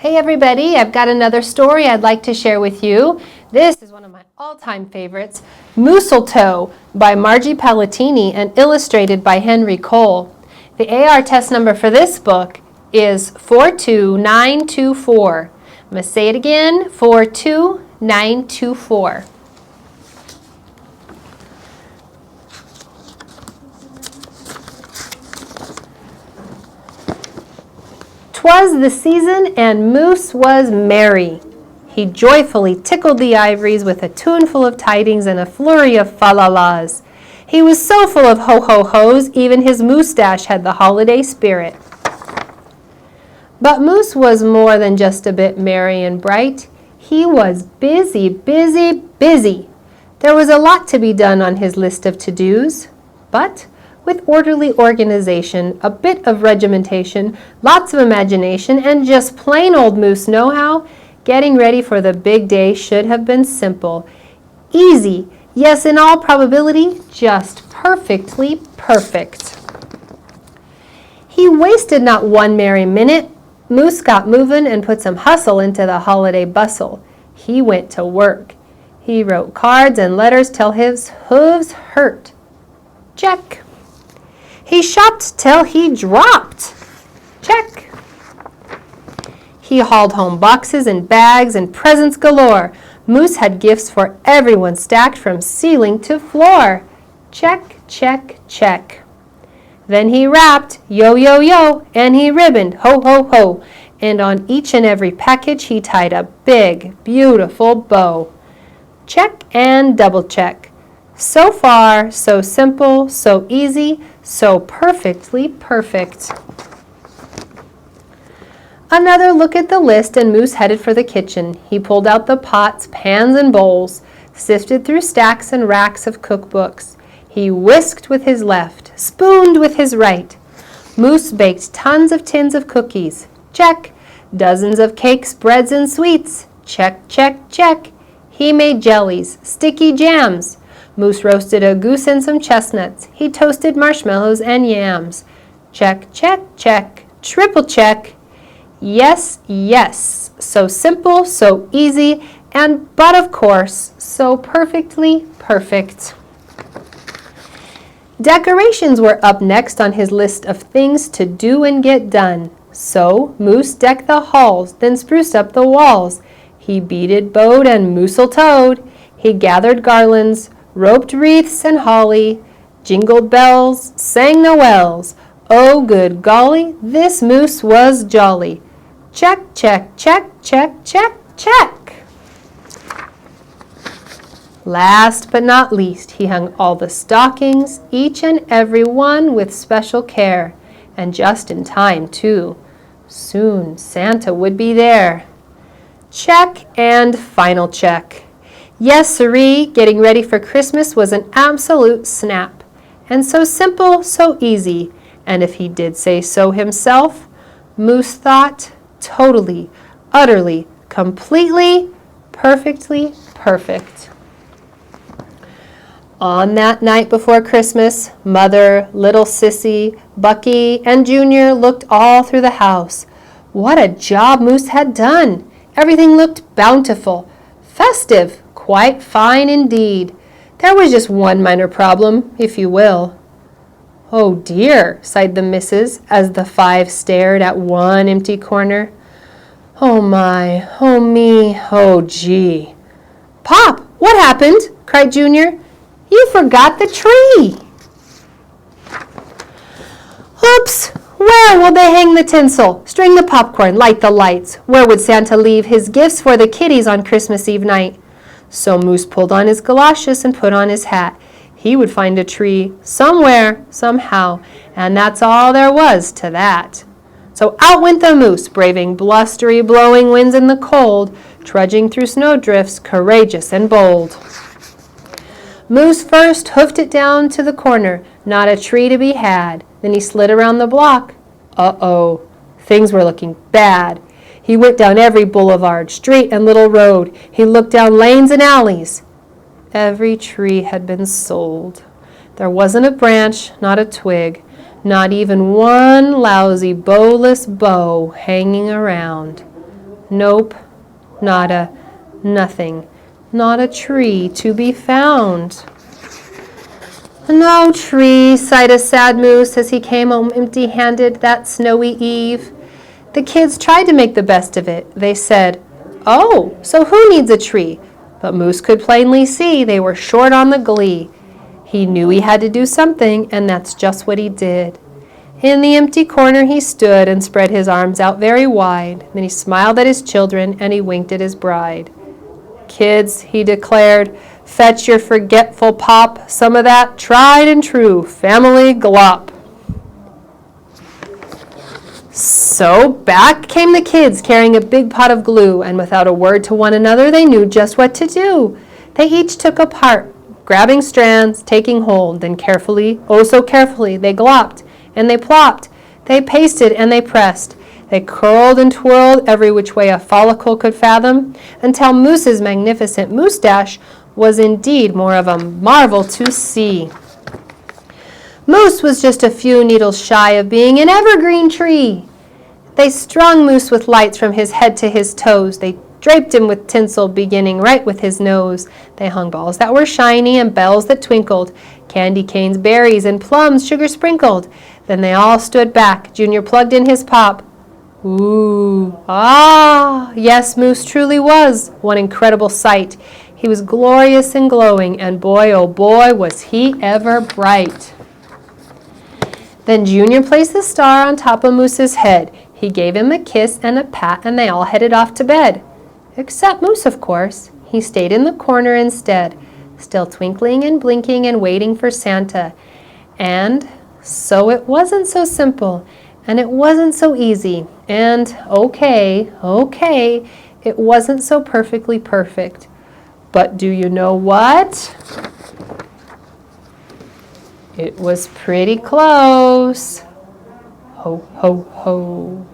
Hey everybody, I've got another story I'd like to share with you. This is one of my all-time favorites, Mooseltoe by Margie Palatini and illustrated by Henry Cole. The AR test number for this book is 42924. I'm going to say it again, 42924. 'Twas the season, and Moose was merry. He joyfully tickled the ivories with a tuneful of tidings and a flurry of fa-la-las. He was so full of ho-ho-hos, even his moustache had the holiday spirit. But Moose was more than just a bit merry and bright. He was busy, busy, busy. There was a lot to be done on his list of to-dos, but with orderly organization, a bit of regimentation, lots of imagination, and just plain old Moose know-how, getting ready for the big day should have been simple. Easy, yes, in all probability, just perfectly perfect. He wasted not one merry minute. Moose got moving and put some hustle into the holiday bustle. He went to work. He wrote cards and letters till his hooves hurt. Check. He shopped till he dropped. Check. He hauled home boxes and bags and presents galore. Moose had gifts for everyone stacked from ceiling to floor. Check, check, check. Then he wrapped, yo, yo, yo, and he ribboned, ho, ho, ho. And on each and every package he tied a big, beautiful bow. Check and double check. So far, so simple, so easy, so perfectly perfect. Another look at the list and Moose headed for the kitchen. He pulled out the pots, pans, and bowls, sifted through stacks and racks of cookbooks. He whisked with his left, spooned with his right. Moose baked tons of tins of cookies. Check. Dozens of cakes, breads, and sweets. Check, check, check. He made jellies, sticky jams. Moose roasted a goose and some chestnuts. He toasted marshmallows and yams. Check, check, check. Triple check. Yes, yes. So simple, so easy, and but of course, so perfectly perfect. Decorations were up next on his list of things to do and get done. So Moose decked the halls, then spruced up the walls. He beaded, bowed, and mooseltoed. He gathered garlands, roped wreaths and holly, jingled bells, sang noels. Oh, good golly, this Moose was jolly. Check, check, check, check, check, check. Last but not least, he hung all the stockings, each and every one with special care, and just in time, too. Soon Santa would be there. Check and final check. Yes, sirree, getting ready for Christmas was an absolute snap. And so simple, so easy. And if he did say so himself, Moose thought, totally, utterly, completely, perfectly perfect. On that night before Christmas, Mother, little Sissy, Bucky, and Junior looked all through the house. What a job Moose had done! Everything looked bountiful, festive, quite fine indeed. There was just one minor problem, if you will. Oh dear, sighed the missus as the five stared at one empty corner. Oh my, oh me, oh gee. Pop, what happened? Cried Junior. You forgot the tree. Oops, where will they hang the tinsel, string the popcorn, light the lights? Where would Santa leave his gifts for the kiddies on Christmas Eve night? So Moose pulled on his galoshes and put on his hat. He would find a tree somewhere, somehow, and that's all there was to that. So out went the Moose, braving blustery, blowing winds in the cold, trudging through snowdrifts, courageous and bold. Moose first hoofed it down to the corner, not a tree to be had. Then he slid around the block. Uh-oh, things were looking bad. He went down every boulevard, street, and little road. He looked down lanes and alleys. Every tree had been sold. There wasn't a branch, not a twig, not even one lousy bowless bow hanging around. Nope, nada, nothing. Not a tree to be found. No tree, sighed a sad moose as he came home empty-handed that snowy eve. The kids tried to make the best of it. They said, "Oh, so who needs a tree?" But Moose could plainly see they were short on the glee. He knew he had to do something, and that's just what he did. In the empty corner he stood and spread his arms out very wide. Then he smiled at his children and he winked at his bride. "Kids," he declared, "fetch your forgetful pop, some of that tried and true family glop." So back came the kids carrying a big pot of glue, and without a word to one another they knew just what to do. They each took a part, grabbing strands, taking hold, then carefully, oh so carefully, they glopped and they plopped, they pasted and they pressed. They curled and twirled every which way a follicle could fathom, until Moose's magnificent moustache was indeed more of a marvel to see. Moose was just a few needles shy of being an evergreen tree. They strung Moose with lights from his head to his toes. They draped him with tinsel beginning right with his nose. They hung balls that were shiny and bells that twinkled, candy canes, berries, and plums sugar sprinkled. Then they all stood back. Junior plugged in his pop. Ooh, ah, yes, Moose truly was one incredible sight. He was glorious and glowing, and boy, oh boy, was he ever bright. Then Junior placed the star on top of Moose's head. He gave him a kiss and a pat, and they all headed off to bed. Except Moose, of course. He stayed in the corner instead, still twinkling and blinking and waiting for Santa. And so it wasn't so simple, and it wasn't so easy, and okay, it wasn't so perfectly perfect. But do you know what? It was pretty close. Ho, ho, ho.